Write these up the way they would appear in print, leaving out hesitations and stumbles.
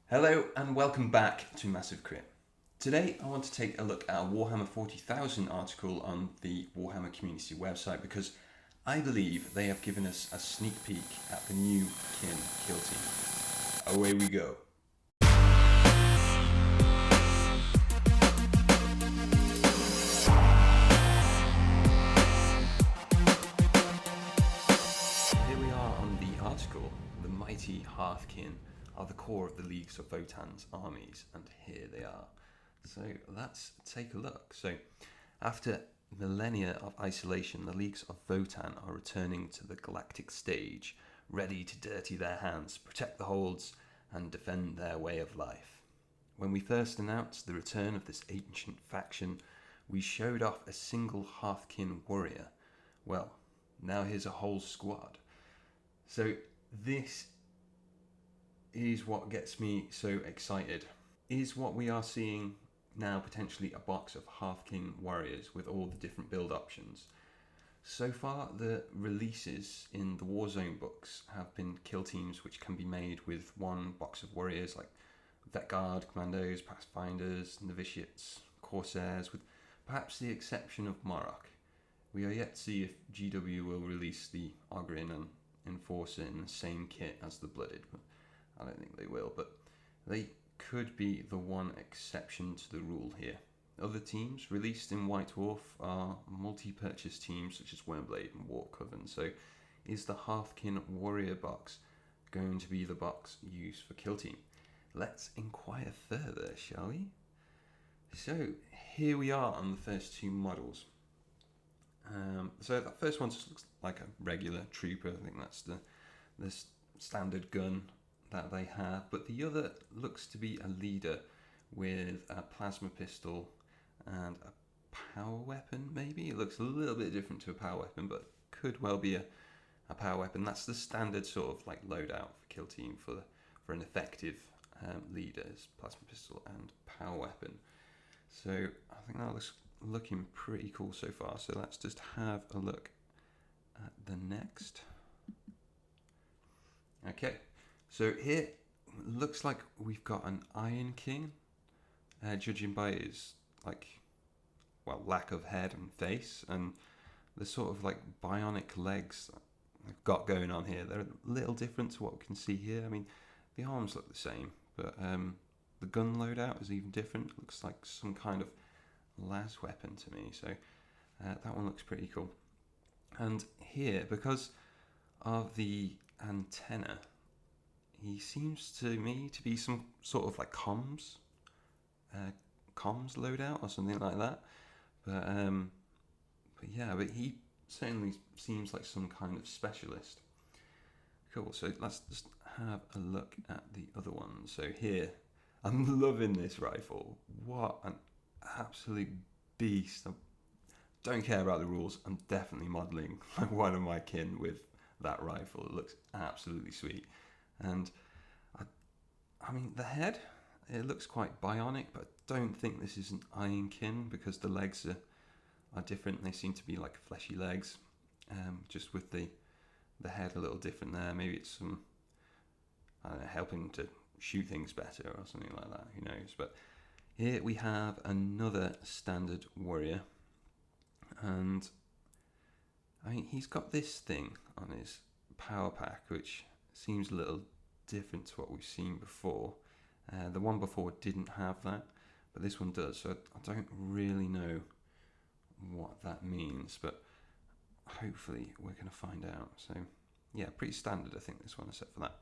Hello and welcome back to Massive Crit. Today I want to take a look at a Warhammer 40,000 article on the Warhammer community website because I believe they have given us a sneak peek at the new Kin kill team. Away we go. Here we are on the article. The Mighty Hearthkyn are the core of the Leagues of Votan's armies, and here they are. So let's take a look. So after millennia of isolation, the Leagues of Votan are returning to the galactic stage, ready to dirty their hands, protect the holds, and defend their way of life. When we first announced the return of this ancient faction, we showed off a single Hearthkyn warrior. Well, now here's a whole squad. So this is what gets me so excited. Is what we are seeing now potentially a box of Hearthkyn warriors with all the different build options. So far, the releases in the Warzone books have been kill teams which can be made with one box of warriors like Vet Guard, Commandos, Pathfinders, Novitiates, Corsairs, with perhaps the exception of Morok. We are yet to see if GW will release the Ogryn and Enforcer in the same kit as the Blooded, but I don't think they will, but they could be the one exception to the rule here. Other teams released in White Dwarf are multi-purchase teams such as Wormblade and War Coven, so is the Hearthkyn Warrior box going to be the box used for kill team? Let's inquire further, shall we? So here we are on the first two models. So that first one just looks like a regular trooper. I think that's the standard gun that they have, but the other looks to be a leader with a plasma pistol and a power weapon. Maybe it looks a little bit different to a power weapon, but could well be a power weapon. That's the standard sort of like loadout for kill team for an effective leader is plasma pistol and power weapon. So I think that looks looking pretty cool so far. So let's just have a look at the next. Okay, so here looks like we've got an Iron King, judging by his lack of head and face, and the sort of like bionic legs I've got going on here. They're a little different to what we can see here. I mean, the arms look the same, but the gun loadout is even different. It looks like some kind of las weapon to me, so that one looks pretty cool. And here, because of the antenna, he seems to me to be some sort of like comms loadout or something like that. But he certainly seems like some kind of specialist. Cool. So let's just have a look at the other one. So here, I'm loving this rifle. What an absolute beast. I don't care about the rules. I'm definitely modelling like one of my kin with that rifle. It looks absolutely sweet. And I mean, the head, it looks quite bionic, but I don't think this is an Iron Kin because the legs are different. They seem to be like fleshy legs, just with the head a little different there. Maybe it's some helping to shoot things better or something like that. Who knows? But here we have another standard warrior, and I mean, he's got this thing on his power pack, which seems a little different to what we've seen before. The one before didn't have that, but this one does, so I don't really know what that means, but hopefully we're going to find out. So yeah, pretty standard I think this one, except for that.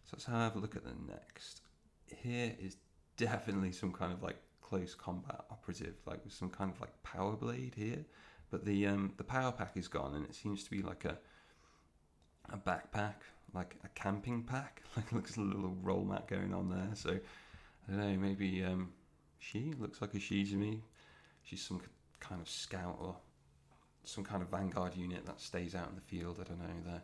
So let's have a look at the next. Here is definitely some kind of like close combat operative, like with some kind of like power blade here, but the power pack is gone, and it seems to be like a backpack, like a camping pack. Like looks a little roll mat going on there. So I don't know, maybe she looks like a she to me. She's some kind of scout or some kind of vanguard unit that stays out in the field. I don't know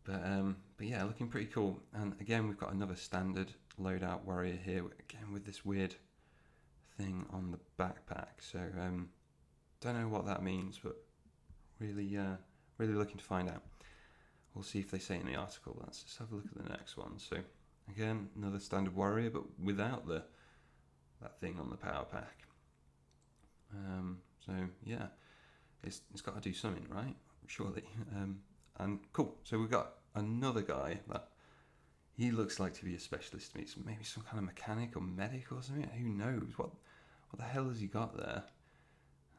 there. But yeah, looking pretty cool. And again, we've got another standard loadout warrior here, again with this weird thing on the backpack. So don't know what that means, but really looking to find out. We'll see if they say in the article. Let's just have a look at the next one. So Again, another standard warrior, but without that thing on the power pack. So yeah, it's got to do something, right? Surely. And cool. So we've got another guy that he looks like to be a specialist to me. So maybe some kind of mechanic or medic or something. Who knows? What the hell has he got there?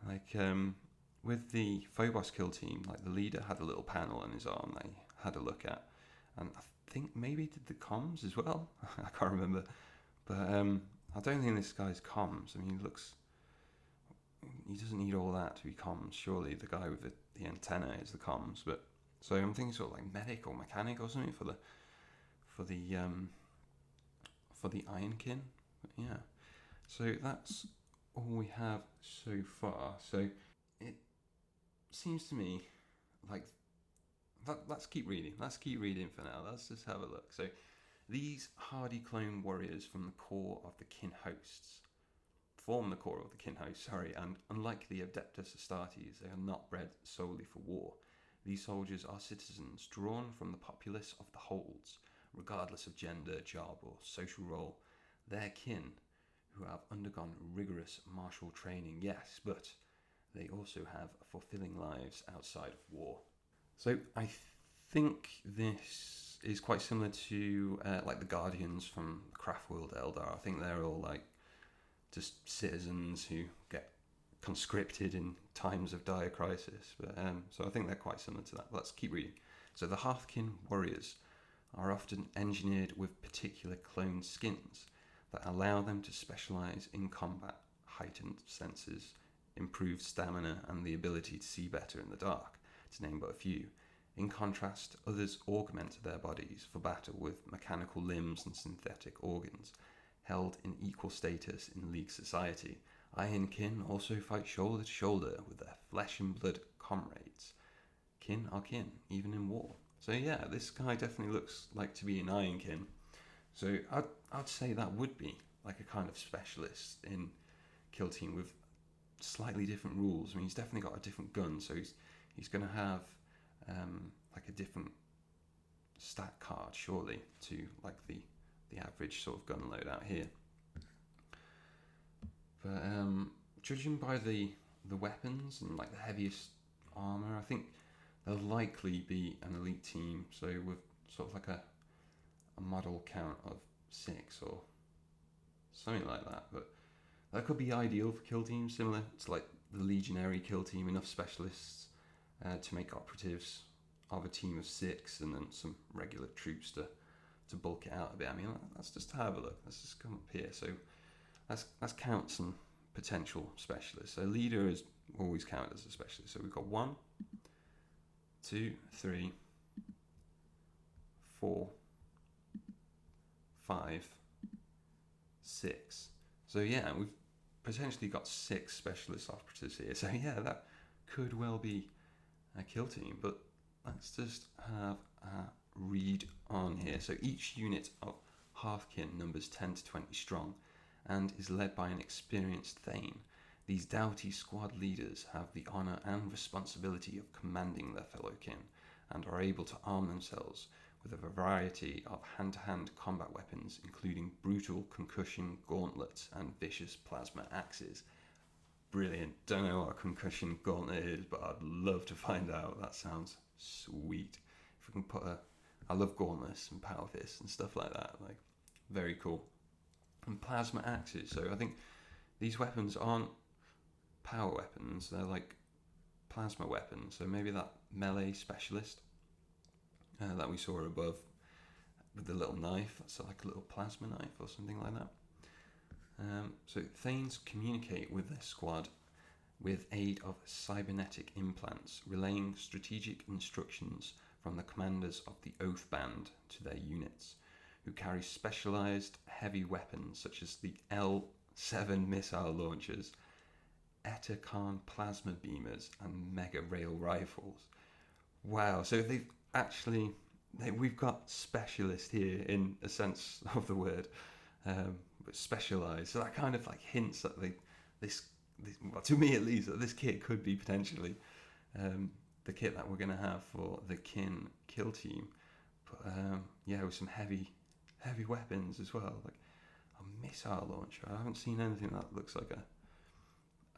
Like with the Phobos kill team, like the leader had a little panel on his arm that he had a look at, and I think maybe he did the comms as well. I can't remember, but I don't think this guy's comms. I mean, he doesn't need all that to be comms. Surely the guy with the antenna is the comms. But so I'm thinking sort of like medic or mechanic or something for the Ironkin. But yeah, so that's all we have so far. So it seems to me like let's keep reading. Let's keep reading for now. Let's just have a look. So these hardy clone warriors from the core of the kin hosts form the core of the kin host, and unlike the Adeptus Astartes, they are not bred solely for war. These soldiers are citizens drawn from the populace of the holds, regardless of gender, job, or social role. Their kin, who have undergone rigorous martial training, yes, but they also have fulfilling lives outside of war. So I think this is quite similar to like the Guardians from Craftworld Eldar. I think they're all like just citizens who get conscripted in times of dire crisis. But so I think they're quite similar to that. Let's keep reading. So the Hearthkyn warriors are often engineered with particular clone skins that allow them to specialize in combat, heightened senses, improved stamina, and the ability to see better in the dark, to name but a few. In contrast, others augment their bodies for battle with mechanical limbs and synthetic organs, held in equal status in League society. Ironkin also fight shoulder to shoulder with their flesh and blood comrades. Kin are kin, even in war. So yeah, this guy definitely looks like to be an Ironkin. So I'd say that would be like a kind of specialist in kill team with slightly different rules. I mean, he's definitely got a different gun, so he's going to have like a different stat card, surely, to like the average sort of gun loadout here. But judging by the weapons and like the heaviest armor, I think they'll likely be an elite team. So with sort of like a model count of 6 or something like that. But that could be ideal for kill teams, similar to like the legionary kill team. Enough specialists to make operatives of a team of 6, and then some regular troops to bulk it out a bit. I mean, let's just have a look. Let's just come up here. So let's count some potential specialists. So leader is always counted as a specialist. So we've got 1, 2, 3, 4, 5, 6. So yeah, we've potentially got 6 specialist operatives here. So yeah, that could well be a kill team. But let's just have a read on here. So each unit of Hearthkyn numbers 10 to 20 strong and is led by an experienced Thane. These doughty squad leaders have the honour and responsibility of commanding their fellow kin, and are able to arm themselves with a variety of hand-to-hand combat weapons, including brutal concussion gauntlets and vicious plasma axes. Brilliant. Don't know what a concussion gauntlet is, but I'd love to find out. That sounds sweet. If we can put I love gauntlets and power fists and stuff like that. Like, very cool. And plasma axes. So I think these weapons aren't power weapons. They're like plasma weapons. So maybe that melee specialist that we saw above with the little knife. That's like a little plasma knife or something like that. So Thanes communicate with their squad with aid of cybernetic implants, relaying strategic instructions from the commanders of the Oath Band to their units, who carry specialized heavy weapons such as the L7 missile launchers, Etacon plasma beamers, and mega rail rifles. Wow, so we've got specialist here in a sense of the word, but specialized. So that kind of like hints that this, well, to me at least, that this kit could be potentially the kit that we're going to have for the kin kill team. But yeah, with some heavy heavy weapons as well, like a missile launcher. I haven't seen anything that looks like a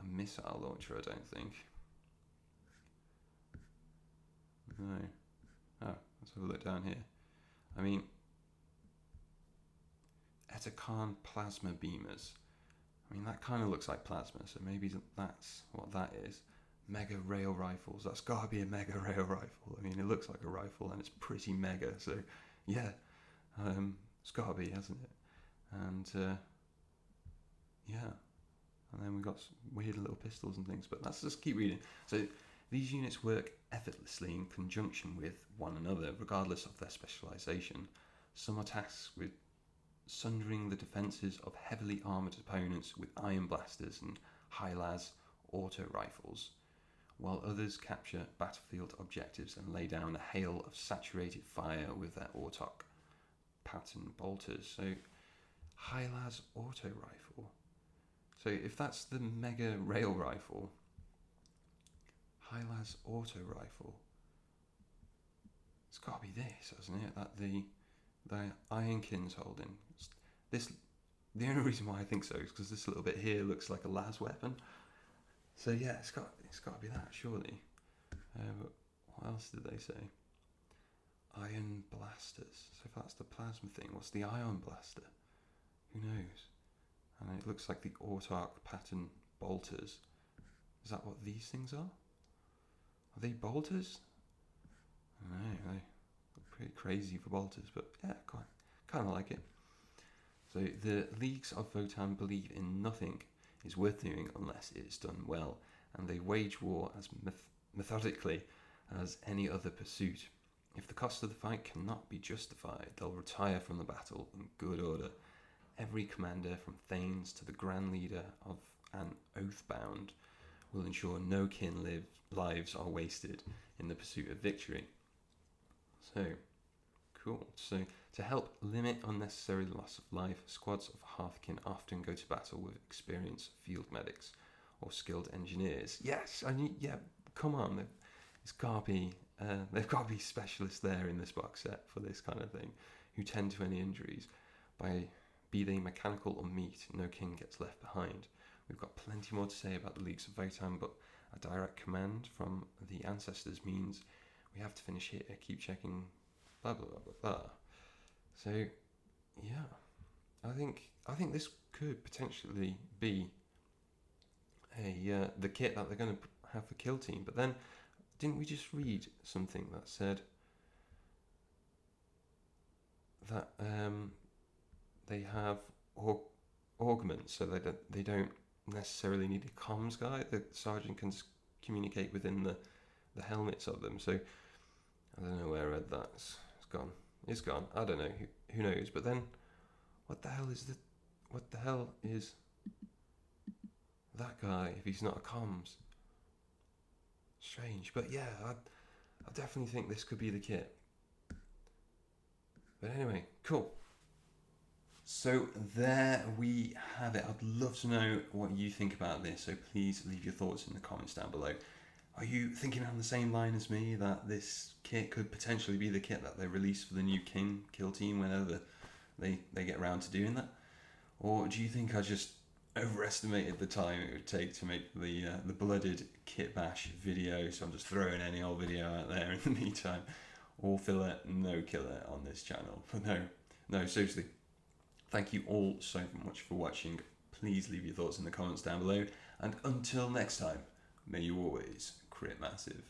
missile launcher, I don't think. No. Oh, let's have a look down here. I mean, Etakan plasma beamers. I mean, that kind of looks like plasma, so maybe that's what that is. Mega rail rifles. That's got to be a mega rail rifle. I mean, it looks like a rifle and it's pretty mega, so yeah, it's got to be, hasn't it? And yeah, and then we've got some weird little pistols and things, but let's just keep reading. So these units work effortlessly in conjunction with one another, regardless of their specialization. Some are tasked with sundering the defences of heavily armoured opponents with iron blasters and high-las auto rifles, while others capture battlefield objectives and lay down a hail of saturated fire with their autarch pattern bolters. So, high-las auto rifle. So if that's the mega rail rifle, high-las auto rifle, it's got to be this, hasn't it? That the Ironkyn's holding. The only reason why I think so is because this little bit here looks like a las weapon. So yeah, it's got to be that, surely. But what else did they say? Iron blasters. So if that's the plasma thing, what's the ion blaster? Who knows? And it looks like the autarch pattern bolters. Is that what these things are? Are they bolters? I don't know. They look pretty crazy for bolters, but yeah, kind of like it. So the Leagues of Votann believe in nothing is worth doing unless it is done well, and they wage war as methodically as any other pursuit. If the cost of the fight cannot be justified, they'll retire from the battle in good order. Every commander, from Thanes to the Grand Leader of an Oathbound, will ensure no kin lives are wasted in the pursuit of victory. So, cool. So, to help limit unnecessary loss of life, squads of Hearthkyn often go to battle with experienced field medics or skilled engineers. Yes, come on. They've got to be specialists there in this box set for this kind of thing, who tend to any injuries. Be they mechanical or meat, no king gets left behind. We've got plenty more to say about the Leagues of Votann, but a direct command from the ancestors means we have to finish here. Keep checking, blah blah blah blah blah. So, yeah, I think this could potentially be the kit that they're going to have for Kill Team. But then, didn't we just read something that said that they have augments, so they don't necessarily need a comms guy. The sergeant can communicate within the helmets of them. So I don't know where I read that. It's gone. It's gone. I don't know. Who knows? But then, what the hell is that guy if he's not a comms? Strange. But yeah, I definitely think this could be the kit. But anyway, cool. So there we have it. I'd love to know what you think about this, so please leave your thoughts in the comments down below. Are you thinking on the same line as me that this kit could potentially be the kit that they release for the new Kill Team whenever they get around to doing that? Or do you think I just overestimated the time it would take to make the blooded kit bash video, so I'm just throwing any old video out there in the meantime? All filler, no killer on this channel. But no, seriously. Thank you all so much for watching. Please leave your thoughts in the comments down below. And until next time, may you always crit massive.